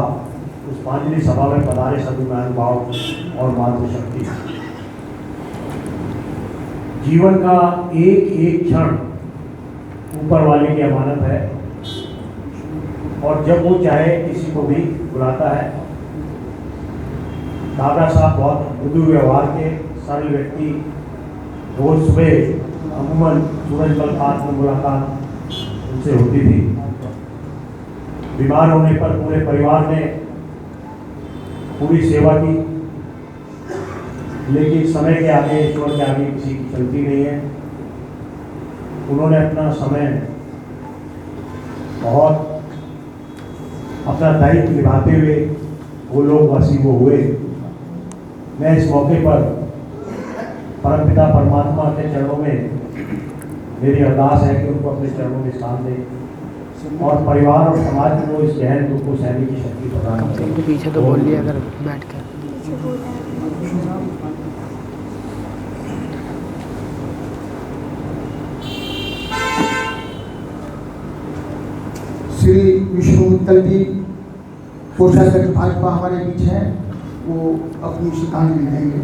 पुष्पांजलि सभा में पधारे सभी महानुभाव और मातृशक्ति। जीवन का एक एक क्षण ऊपर वाले की अमानत है और जब वो चाहे किसी को भी बुलाता है। काबरा साहब बहुत मृदु व्यवहार के सरल व्यक्ति। रोज सुबह अमूमन सूरज बलखात में मुलाकात उनसे होती थी। बीमार होने पर पूरे परिवार ने पूरी सेवा की, लेकिन समय के आगे, ईश्वर के आगे किसी की चलती नहीं है। उन्होंने अपना समय बहुत अपना दायित्व निभाते हुए वो लोकवासी वो हुए। मैं इस मौके पर परमपिता परमात्मा के चरणों में मेरी अरदास है कि उनको अपने चरणों में स्थान दें और परिवार और समाज को इस गहन दुख को सहने की शक्ति प्रदान करें। पीछे तो बोल लिया अगर बैठ कर। श्री विष्णु मित्तल जी कोषाध्यक्ष भाजपा हमारे बीच हैं, वो अपनी श्रद्धांजलि देंगे।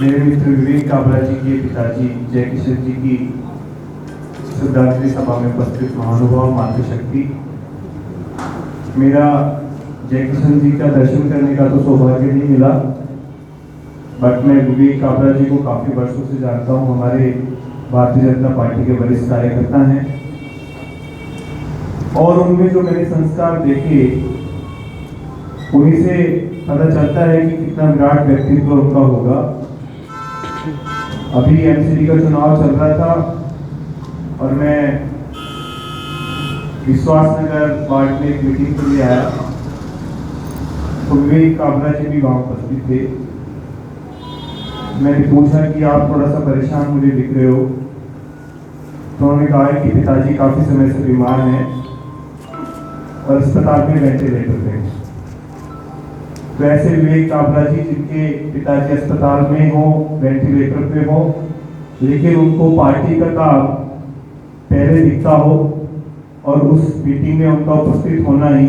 मेरे मित्र विवेक काबरा जी के पिताजी जय किशन जी की श्रद्धांजलि सभा में उपस्थित महानुभाव मातृशक्ति। मेरा जय किशन जी का दर्शन करने का तो सौभाग्य नहीं मिला, बट मैं विवेक काबरा जी को काफ़ी वर्षों से जानता हूँ। हमारे भारतीय जनता पार्टी के वरिष्ठ कार्यकर्ता हैं और उनमें जो मैंने संस्कार देखे उन्हीं से पता चलता है कि कितना विराट व्यक्तित्व उनका होगा। अभी एमसीडी का चुनाव चल रहा था और मैं विश्वासनगर वार्ड में एक मीटिंग के लिए आया तो विवेक काबरा जी भी वहाँ उपस्थित थे। मैंने पूछा कि आप थोड़ा सा परेशान मुझे दिख रहे हो, तो उन्होंने कहा कि पिताजी काफ़ी समय से बीमार हैं और अस्पताल में वेंटिलेटर पे। तो ऐसे विवेक काबरा जी जिनके पिताजी अस्पताल में हो, वेंटिलेटर पे हो, लेकिन उनको पार्टी का काम पहले दिखता हो और उस मीटिंग में उनका उपस्थित होना ही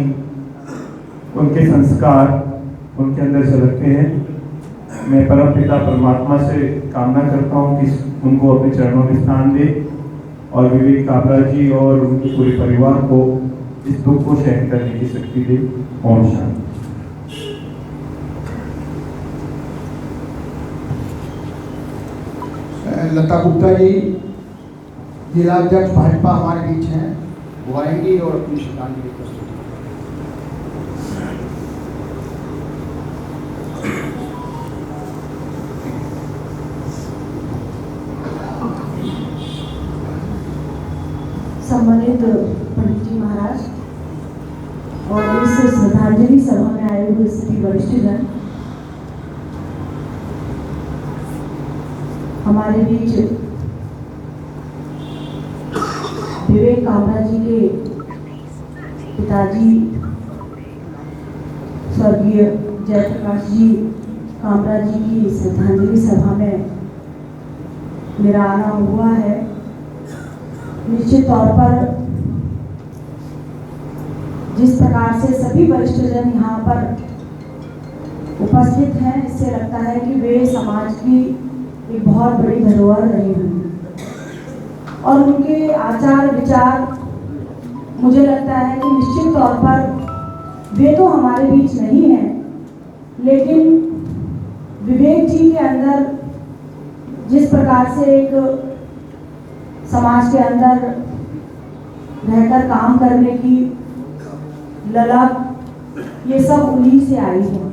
उनके संस्कार उनके अंदर झलकते हैं। मैं परम पिता परमात्मा से कामना करता हूँ कि उनको अपने चरणों में स्थान दे और विवेक काबरा जी और उनके पूरे परिवार को इस दुख को सहन करने की शक्ति दे। ओम शांति। लता गुप्ता जी जिला अध्यक्ष भाजपा हमारे बीच हैं, वो आएंगी और अपनी श्रद्धांजलि प्रस्तुत सम्मानित पंडित जी महाराज और इस श्रद्धांजलि सभा में आए हुए सभी वरिष्ठजन, हमारे बीच विवेक कामरा जी के पिताजी स्वर्गीय जयप्रकाश जी कामरा जी की श्रद्धांजलि सभा में मेरा आना हुआ है। निश्चित तौर पर जिस प्रकार से सभी वरिष्ठजन यहाँ पर उपस्थित हैं, इससे लगता है कि वे समाज की एक बहुत बड़ी धरोहर रही हैं और उनके आचार विचार मुझे लगता है कि निश्चित तौर पर वे तो हमारे बीच नहीं हैं, लेकिन विवेक जी के अंदर जिस प्रकार से एक समाज के अंदर रहकर काम करने की ललक, ये सब उन्हीं से आई है।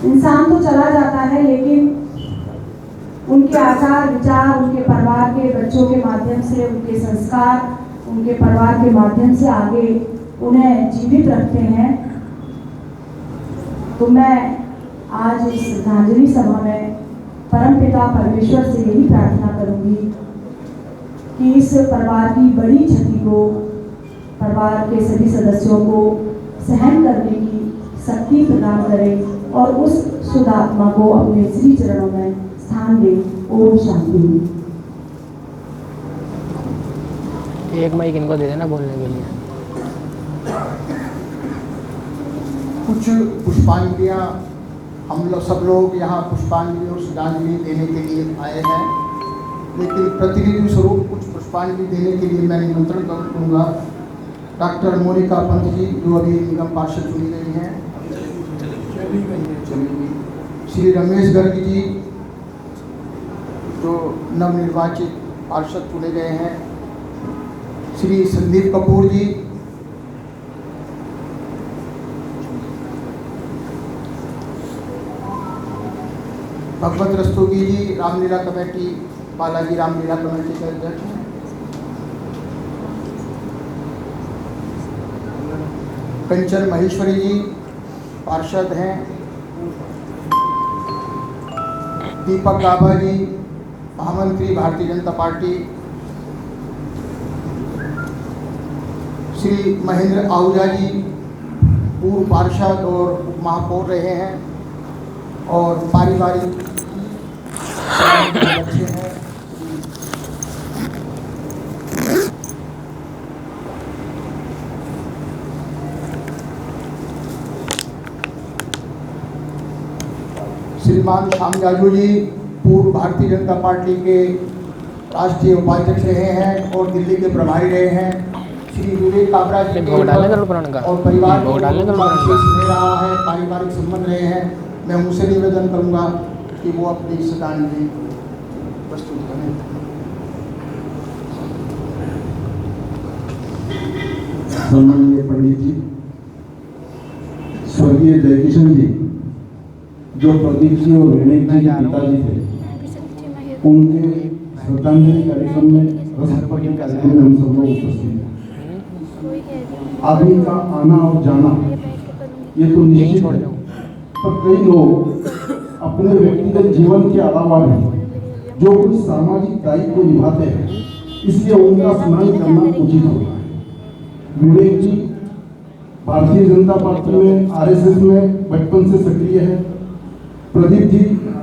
इंसान तो चला जाता है, लेकिन उनके आचार विचार, उनके परिवार के बच्चों के माध्यम से, उनके संस्कार, उनके परिवार के माध्यम से आगे उन्हें जीवित रखते हैं। तो मैं आज इस श्रद्धांजलि सभा में परमपिता परमेश्वर से यही प्रार्थना करूंगी कि इस परिवार की बड़ी क्षति को परिवार के सभी सदस्यों को सहन करने की शक्ति प्रदान करें और उस शुद्ध आत्मा को अपने श्री चरणों में स्थान दे। ओम शांति। एक माइक इनको दे देना बोलने के लिए। कुछ पुष्पांजलियाँ हम लोग सब लोग यहाँ पुष्पांजलि और श्रद्धांजलि देने के लिए आए हैं, लेकिन प्रतिनिधि स्वरूप कुछ पुष्पांजलि देने के लिए मैं निमंत्रण करूँगा डॉक्टर मोनिका पंत जी, जो अभी निगम पार्षद चुनी गई हैं, श्री रमेश गर्ग जी, जो नवनिर्वाचित पार्षद चुने गए हैं, श्री संदीप कपूर जी, भगवत रस्तोगी जी, रामलीला कमेटी, बालाजी रामलीला कमेटी के अध्यक्ष हैं, कंचन महेश्वरी जी पार्षद हैं, दीपक गाभा जी महामंत्री भारतीय जनता पार्टी, श्री महेंद्र आहूजा जी पूर्व पार्षद और उप महापौर रहे हैं और पारिवारिक बच्चे हैं, श्रीमान श्याम जाजू जी पूर्व भारतीय जनता पार्टी के राष्ट्रीय उपाध्यक्ष रहे हैं और दिल्ली के प्रभारी रहे हैं, श्री विवेक काबरा जी और परिवार रहा है, पारिवारिक संबंध रहे हैं। मैं उनसे निवेदन करूंगा कि वो अपनी श्रद्धांजलि प्रस्तुत करें। सम्माननीय पंडित जी, स्वर्गीय जयकिशन जी, जो प्रदीप जी और विनय जी के पिताजी थे, उनके श्रद्धांजलि कार्यक्रम में राष्ट्रपति कार्यक्रम में हम सब लोग उपस्थित हैं। आदमी का आना और जाना ये तो निश्चित है, पर कई लोग अपने व्यक्तिगत जीवन के अलावा भी जो कुछ सामाजिक दायित्व निभाते हैं, इसलिए उनका स्मरण करना उचित होगा। विवेक जी भारतीय जनता पार्टी में आरएसएस में बचपन से सक्रिय है। प्रदीप जी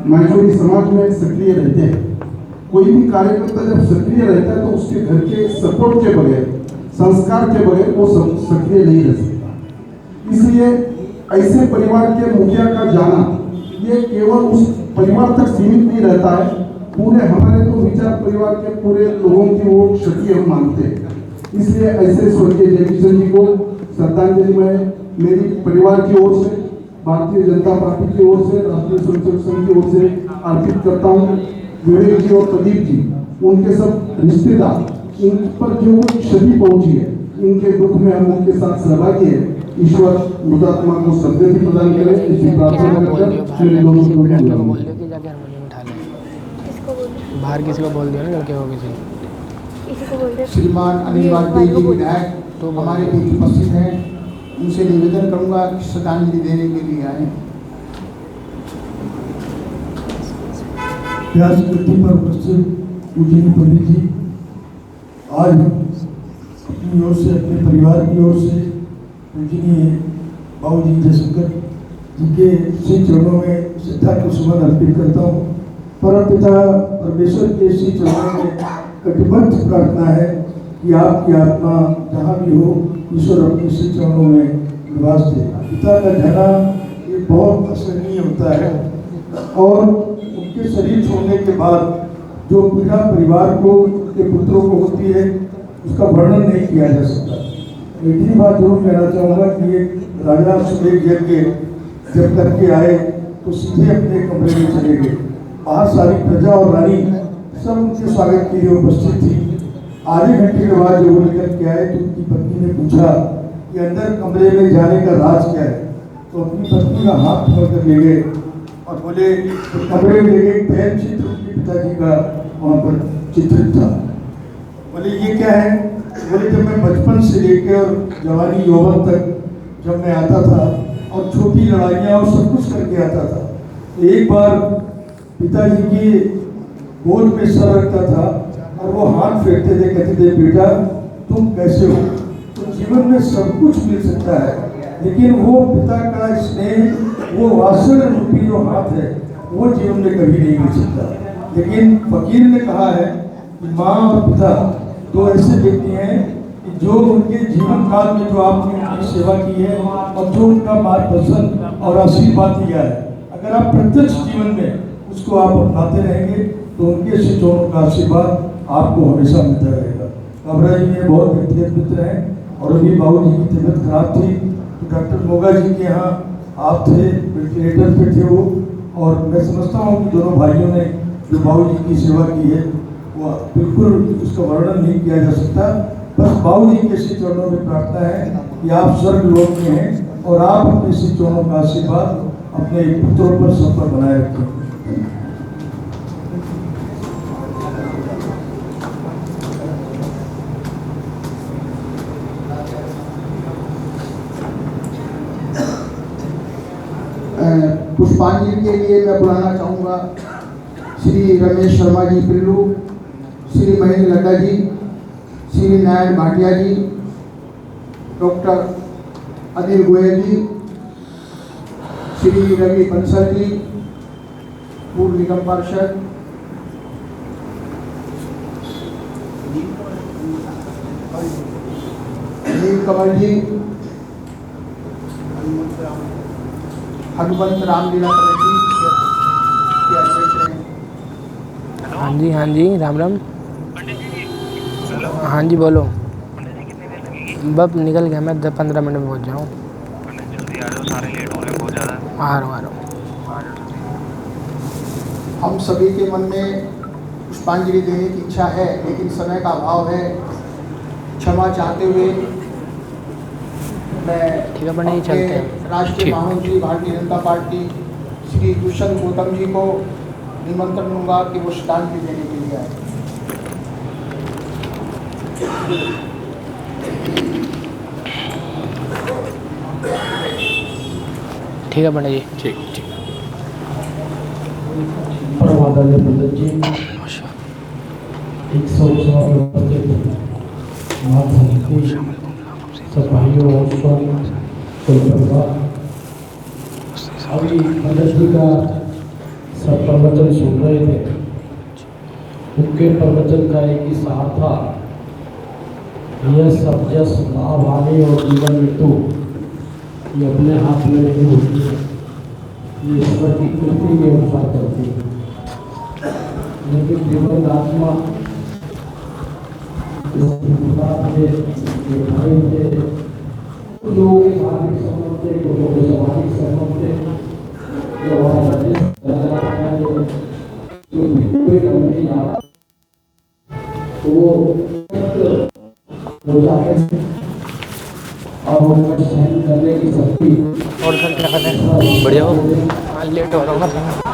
माइनॉरिटी समाज में सक्रिय रहते हैं। कोई भी कार्यकर्ता जब सक्रिय रहता है तो उसके घर के सपोर्ट के बगैर, संस्कार के बगैर वो सक्रिय नहीं रह सकता। इसलिए ऐसे परिवार के मुखिया का जाना ये केवल उस परिवार तक सीमित नहीं रहता है, पूरे हमारे तो विचार परिवार के पूरे लोगों की वो क्षति हम मानते हैं। इसलिए ऐसे स्वर्गीय जयकिशन जी को श्रद्धांजलि में मेरी परिवार की ओर से, भारतीय जनता पार्टी की ओर से, राष्ट्रीय स्वयंसेवक संघ की ओर से अर्पित करता हूँ। विवेक जी और प्रदीप जी, उनके सब रिश्तेदार, इन पर जो क्षति पहुंची है, इनके दुख में हम उनके साथ सहभागी है। ईश्वर मुदात्मा को सद्गति प्रदान करे, इसी प्रार्थना करकर मेरे दोनों को बोल दियो कि जाके हारमोनियम उठा ले। किसको बोल रहे बाहर किसी को बोल दियो ना, लड़के को किसी। इसी को बोल रहे श्रीमान अनिल वाजपेयी जी विधायक हमारे बीच उपस्थित हैं, उनसे निवेदन करूंगा कि श्रद्धांजलि देने के लिए आए। प्यास गति पर उपस्थित पूजनीय पंडित जी, आज अपनी ओर से, अपने परिवार की ओर से पूजनीय बाबू जी जयशंकर जी के श्री चरणों में श्रद्धा को सुमन अर्पित करता हूँ। परमपिता परमेश्वर के श्री चरणों में कटिबद्ध प्रार्थना है कि आपकी आत्मा जहाँ भी हो, ईश्वर अपने श्री चरणों में निवास दे। पिता का जाना ये बहुत असहनीय होता है और उनके शरीर छोड़ने के बाद जो पीड़ा परिवार को, उनके पुत्रों को होती है, उसका वर्णन नहीं किया जा सकता। इतनी बात जरूर कहना चाहूँगा कि ये राजा सुमेध यज्ञ जब करके आए तो सीधे अपने कमरे में चले गए। बाहर सारी प्रजा और रानी सब उनके स्वागत के लिए उपस्थित थी। आधे घंटे के बाद जब वो निकल के आए तो उनकी पत्नी ने पूछा कि अंदर कमरे में जाने का राज क्या है, तो अपनी पत्नी का हाथ पकड़ कर ले गए और बोले, तो कमरे में ले गए, पैर चित्र उनके पिताजी का वहाँ पर चित्रित था। बोले ये क्या है? बोले जब मैं बचपन से लेकर और जवानी यौवन तक जब मैं आता था और छोटी लड़ाइयाँ और सब कुछ करके आता था, तो एक बार पिताजी की गोद में सर रखता था और वो हाथ फेरते थे, कहते थे बेटा तुम कैसे हो? तो जीवन में सब कुछ मिल सकता है, लेकिन वो पिता का स्नेह, वो वात्सल्य रूपी जो हाथ है, वो जीवन में कभी नहीं मिल सकता। लेकिन फकीर ने कहा है कि माँ और पिता दो ऐसे व्यक्ति हैं कि जो उनके जीवन काल में जो आपने उनकी सेवा की है और जो उनका मार्गदर्शन और आशीर्वाद दिया है, अगर आप प्रत्यक्ष जीवन में उसको आप अपनाते रहेंगे तो उनके शिक्षकों का आशीर्वाद आपको हमेशा मिलता रहेगा। काबरा जी मेरे बहुत व्यक्तिगत मित्र हैं और अभी बाबू जी की तबीयत खराब थी तो डॉक्टर मोगा जी के यहाँ आप थे, वेंटिलेटर पे थे वो, और मैं समझता हूँ कि दोनों भाइयों ने जो बाबू जी की सेवा की है वो बिल्कुल उसका वर्णन नहीं किया जा सकता। बस बाबू जी के श्री चरणों में प्रार्थना है कि आप स्वर्ग लोक में हैं और आप अपने श्री चरणों का आशीर्वाद अपने पुत्रों पर सब पर बनाए रखें। पुष्पांजलि के लिए मैं बुलाना चाहूँगा श्री रमेश शर्मा जी पिल्लू, श्री महेंद्र लड्डा जी, श्री नारायण भाटिया जी, डॉक्टर अनिल गोयल जी, श्री रवि बंसल जी, पूर्व निगम पार्षद, नील कमल जी, हनुमंत रामलीला कमेटी के अध्यक्ष हैं। हाँ जी राम राम। हाँ जी बोलो। बस निकल गया मैं, 10-15 मिनट में पहुँच जाऊँ। जल्दी आ जाओ, सारे लेट हो रहे हैं बहुत ज़्यादा। आ रहा हूँ। हम सभी के मन में पुष्पांजलि देने की इच्छा है, लेकिन समय का अभाव है। क्षमा चाहते हुए मैं ठीक है पंडित जी, चलते हैं। राष्ट्रीय महामंत्री भारतीय जनता पार्टी श्री दुष्यंत गौतम जी को निमंत्रण दूंगा कि वो श्रद्धांजलि देने के लिए आए। ठीक है पंडित जी। ठीक ठीक। परमादान्य पंडित जी 100 सब भाइयों और परिवार, अभी पंडित जी का सब प्रवचन सुन रहे थे। उनके प्रवचन का एक ही सार था, यह सब जस लाभ हानि और जीवन मृत्यु ये अपने हाथ में नहीं होती है, ये ईश्वर की कृति के अनुसार करती है। लेकिन जीवन आत्मा बढ़िया हो लेट हो रहा हूँ